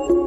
Shalom,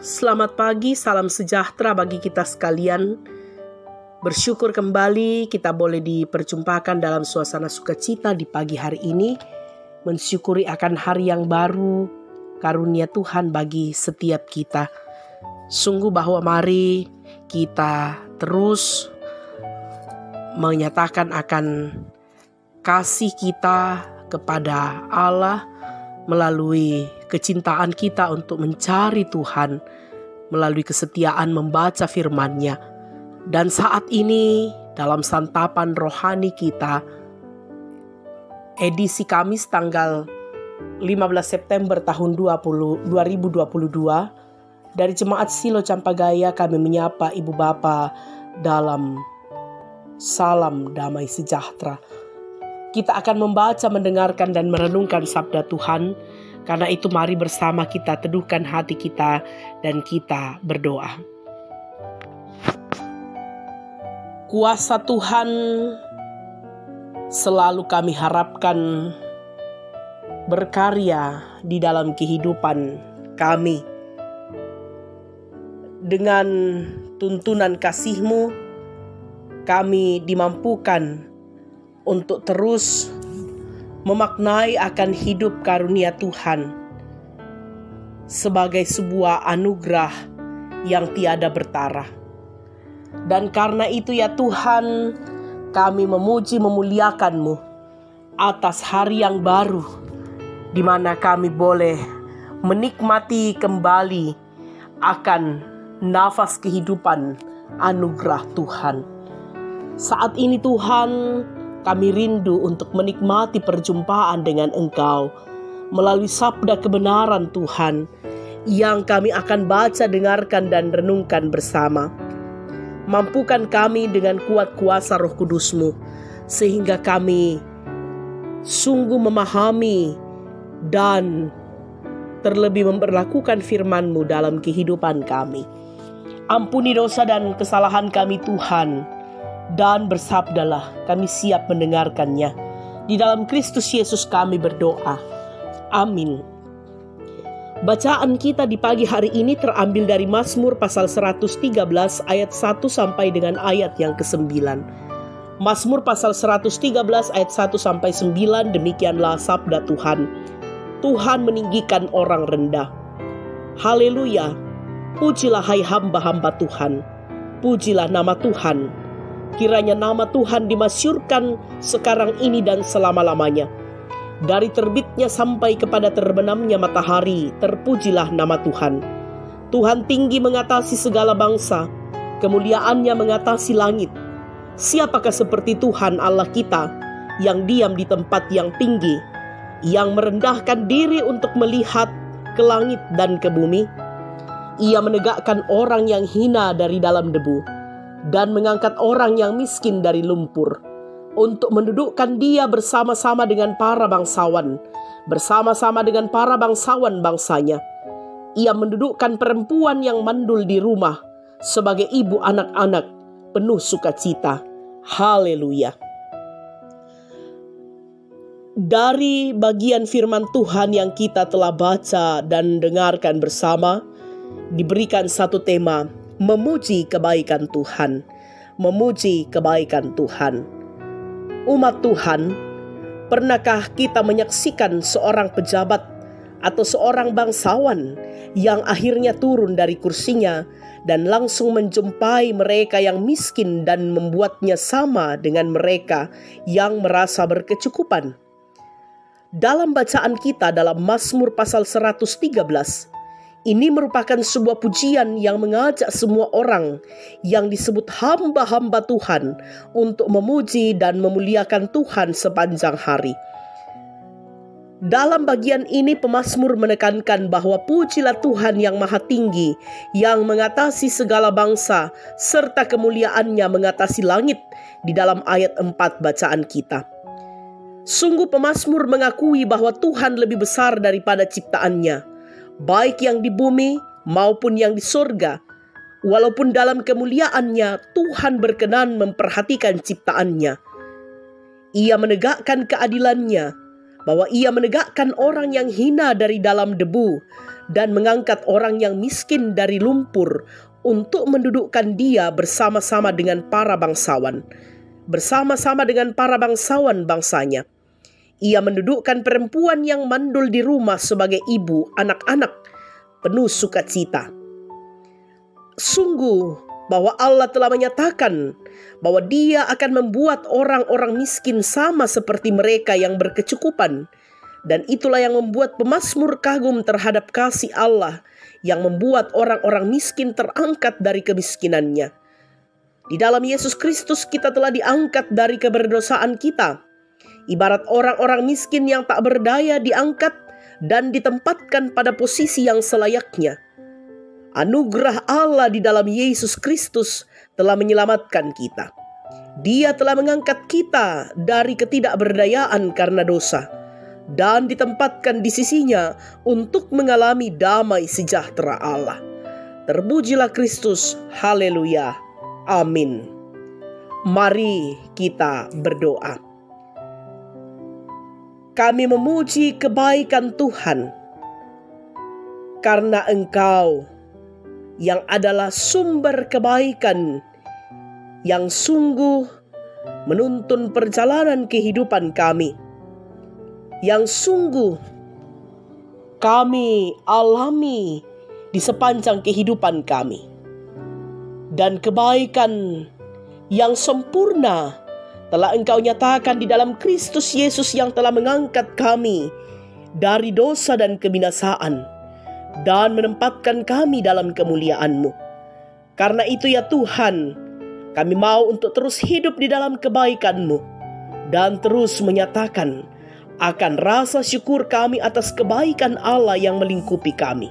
selamat pagi, salam sejahtera bagi kita sekalian. Bersyukur kembali kita boleh diperjumpakan dalam suasana sukacita di pagi hari ini. Mensyukuri akan hari yang baru, karunia Tuhan bagi setiap kita. Sungguh bahwa mari kita terus menyatakan akan kasih kita kepada Allah melalui kecintaan kita untuk mencari Tuhan, melalui kesetiaan membaca firman-Nya. Dan saat ini dalam santapan rohani kita, edisi Kamis tanggal 15 September tahun 2022, dari Jemaat Silo Campagaya kami menyapa Ibu Bapa dalam salam damai sejahtera. Kita akan membaca, mendengarkan, dan merenungkan sabda Tuhan. Karena itu mari bersama kita teduhkan hati kita dan kita berdoa. Kuasa Tuhan selalu kami harapkan berkarya di dalam kehidupan kami. Dengan tuntunan kasih-Mu, kami dimampukan untuk terus memaknai akan hidup karunia Tuhan sebagai sebuah anugerah yang tiada bertara. Dan karena itu ya Tuhan, kami memuji memuliakan-Mu atas hari yang baru, di mana kami boleh menikmati kembali akan nafas kehidupan anugerah Tuhan. Saat ini Tuhan, kami rindu untuk menikmati perjumpaan dengan Engkau melalui sabda kebenaran Tuhan yang kami akan baca, dengarkan, dan renungkan bersama. Mampukan kami dengan kuat kuasa Roh Kudus-Mu sehingga kami sungguh memahami dan terlebih memperlakukan firman-Mu dalam kehidupan kami. Ampuni dosa dan kesalahan kami Tuhan, dan bersabdalah, kami siap mendengarkannya. Di dalam Kristus Yesus kami berdoa. Amin. Bacaan kita di pagi hari ini terambil dari Mazmur pasal 113 ayat 1 sampai dengan ayat yang ke-9. Mazmur pasal 113 ayat 1 sampai 9, demikianlah sabda Tuhan. Tuhan meninggikan orang rendah. Haleluya. Pujilah hai hamba-hamba Tuhan. Pujilah nama Tuhan. Kiranya nama Tuhan dimasyurkan sekarang ini dan selama-lamanya. Dari terbitnya sampai kepada terbenamnya matahari, terpujilah nama Tuhan. Tuhan tinggi mengatasi segala bangsa, kemuliaannya mengatasi langit. Siapakah seperti Tuhan Allah kita, yang diam di tempat yang tinggi, yang merendahkan diri untuk melihat ke langit dan ke bumi? Ia menegakkan orang yang hina dari dalam debu, dan mengangkat orang yang miskin dari lumpur, untuk mendudukkan dia bersama-sama dengan para bangsawan, bersama-sama dengan para bangsawan bangsanya. Ia mendudukkan perempuan yang mandul di rumah, sebagai ibu anak-anak penuh sukacita. Haleluya. Dari bagian firman Tuhan yang kita telah baca dan dengarkan bersama, diberikan satu tema, memuji kebaikan Tuhan. Memuji kebaikan Tuhan. Umat Tuhan, pernahkah kita menyaksikan seorang pejabat atau seorang bangsawan yang akhirnya turun dari kursinya dan langsung menjumpai mereka yang miskin dan membuatnya sama dengan mereka yang merasa berkecukupan? Dalam bacaan kita dalam Mazmur pasal 113, ini merupakan sebuah pujian yang mengajak semua orang yang disebut hamba-hamba Tuhan untuk memuji dan memuliakan Tuhan sepanjang hari. Dalam bagian ini pemazmur menekankan bahwa pujilah Tuhan yang maha tinggi, yang mengatasi segala bangsa, serta kemuliaannya mengatasi langit, di dalam ayat 4 bacaan kita. Sungguh pemazmur mengakui bahwa Tuhan lebih besar daripada ciptaannya, baik yang di bumi maupun yang di surga. Walaupun dalam kemuliaannya Tuhan berkenan memperhatikan ciptaannya. Ia menegakkan keadilannya, bahwa ia menegakkan orang yang hina dari dalam debu dan mengangkat orang yang miskin dari lumpur untuk mendudukkan dia bersama-sama dengan para bangsawan. Bersama-sama dengan para bangsawan bangsanya. Ia mendudukkan perempuan yang mandul di rumah sebagai ibu anak-anak penuh sukacita. Sungguh bahwa Allah telah menyatakan bahwa Dia akan membuat orang-orang miskin sama seperti mereka yang berkecukupan. Dan itulah yang membuat pemazmur kagum terhadap kasih Allah yang membuat orang-orang miskin terangkat dari kemiskinannya. Di dalam Yesus Kristus kita telah diangkat dari keberdosaan kita. Ibarat orang-orang miskin yang tak berdaya diangkat dan ditempatkan pada posisi yang selayaknya. Anugerah Allah di dalam Yesus Kristus telah menyelamatkan kita. Dia telah mengangkat kita dari ketidakberdayaan karena dosa dan ditempatkan di sisinya untuk mengalami damai sejahtera Allah. Terpujilah Kristus, haleluya, amin. Mari kita berdoa. Kami memuji kebaikan Tuhan, karena Engkau yang adalah sumber kebaikan yang sungguh menuntun perjalanan kehidupan kami, yang sungguh kami alami di sepanjang kehidupan kami. Dan kebaikan yang sempurna telah Engkau nyatakan di dalam Kristus Yesus yang telah mengangkat kami dari dosa dan kebinasaan dan menempatkan kami dalam kemuliaan-Mu. Karena itu ya Tuhan, kami mau untuk terus hidup di dalam kebaikan-Mu dan terus menyatakan akan rasa syukur kami atas kebaikan Allah yang melingkupi kami.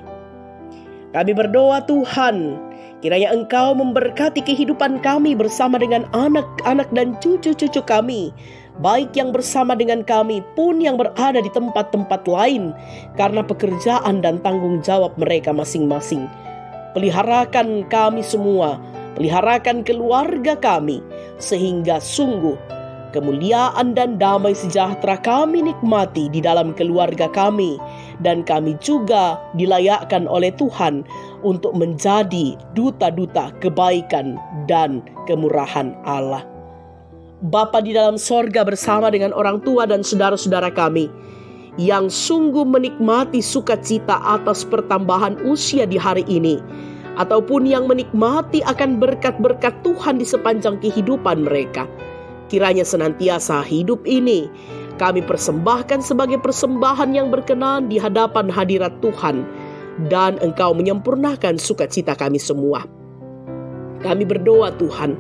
Kami berdoa Tuhan, kiranya Engkau memberkati kehidupan kami bersama dengan anak-anak dan cucu-cucu kami, baik yang bersama dengan kami pun yang berada di tempat-tempat lain karena pekerjaan dan tanggung jawab mereka masing-masing. Peliharakan kami semua, peliharakan keluarga kami, sehingga sungguh kemuliaan dan damai sejahtera kami nikmati di dalam keluarga kami, dan kami juga dilayakkan oleh Tuhan untuk menjadi duta-duta kebaikan dan kemurahan Allah. Bapa di dalam sorga, bersama dengan orang tua dan saudara-saudara kami yang sungguh menikmati sukacita atas pertambahan usia di hari ini, ataupun yang menikmati akan berkat-berkat Tuhan di sepanjang kehidupan mereka, kiranya senantiasa hidup ini kami persembahkan sebagai persembahan yang berkenan di hadapan hadirat Tuhan, dan Engkau menyempurnakan sukacita kami semua. Kami berdoa Tuhan,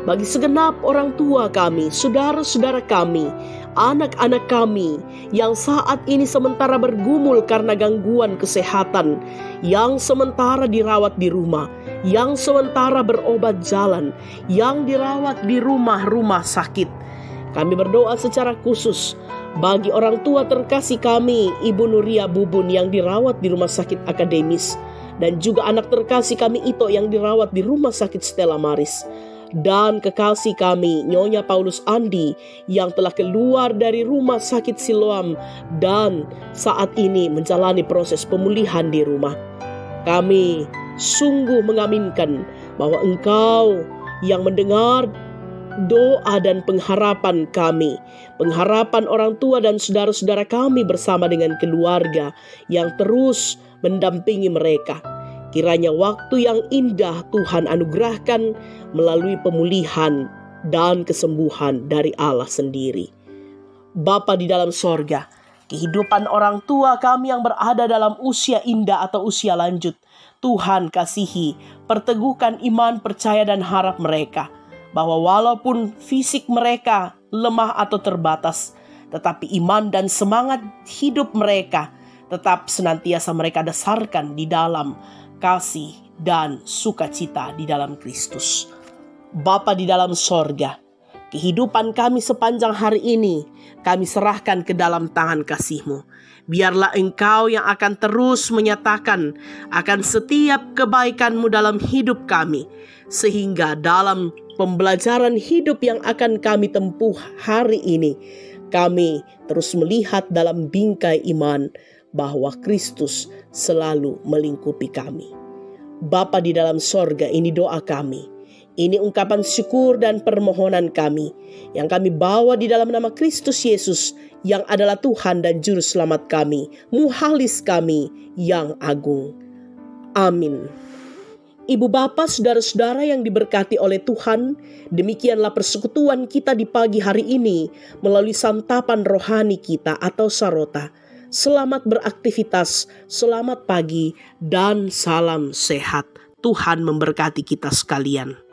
bagi segenap orang tua kami, saudara-saudara kami, anak-anak kami yang saat ini sementara bergumul karena gangguan kesehatan, yang sementara dirawat di rumah, yang sementara berobat jalan, yang dirawat di rumah-rumah sakit. Kami berdoa secara khusus bagi orang tua terkasih kami, Ibu Nuria Bubun yang dirawat di rumah sakit akademis, dan juga anak terkasih kami Ito yang dirawat di rumah sakit Stella Maris. Dan kekasih kami Nyonya Paulus Andi yang telah keluar dari rumah sakit Siloam dan saat ini menjalani proses pemulihan di rumah. Kami sungguh mengaminkan bahwa Engkau yang mendengar doa dan pengharapan kami, pengharapan orang tua dan saudara-saudara kami bersama dengan keluarga yang terus mendampingi mereka. Kiranya waktu yang indah Tuhan anugerahkan melalui pemulihan dan kesembuhan dari Allah sendiri. Bapa di dalam sorga, kehidupan orang tua kami yang berada dalam usia indah atau usia lanjut, Tuhan kasihi, perteguhkan iman, percaya dan harap mereka, bahwa walaupun fisik mereka lemah atau terbatas, tetapi iman dan semangat hidup mereka tetap senantiasa mereka dasarkan di dalam kasih dan sukacita di dalam Kristus. Bapa di dalam sorga, Kehidupan kami sepanjang hari ini kami serahkan ke dalam tangan kasih-Mu. Biarlah Engkau yang akan terus menyatakan akan setiap kebaikan-Mu dalam hidup kami. Sehingga dalam pembelajaran hidup yang akan kami tempuh hari ini, kami terus melihat dalam bingkai iman bahwa Kristus selalu melingkupi kami. Bapa di dalam sorga, ini doa kami. Ini ungkapan syukur dan permohonan kami yang kami bawa di dalam nama Kristus Yesus yang adalah Tuhan dan Juru Selamat kami, Muhalis kami yang agung. Amin. Ibu bapa, saudara-saudara yang diberkati oleh Tuhan, demikianlah persekutuan kita di pagi hari ini melalui santapan rohani kita atau sarota. Selamat beraktivitas, selamat pagi, dan salam sehat. Tuhan memberkati kita sekalian.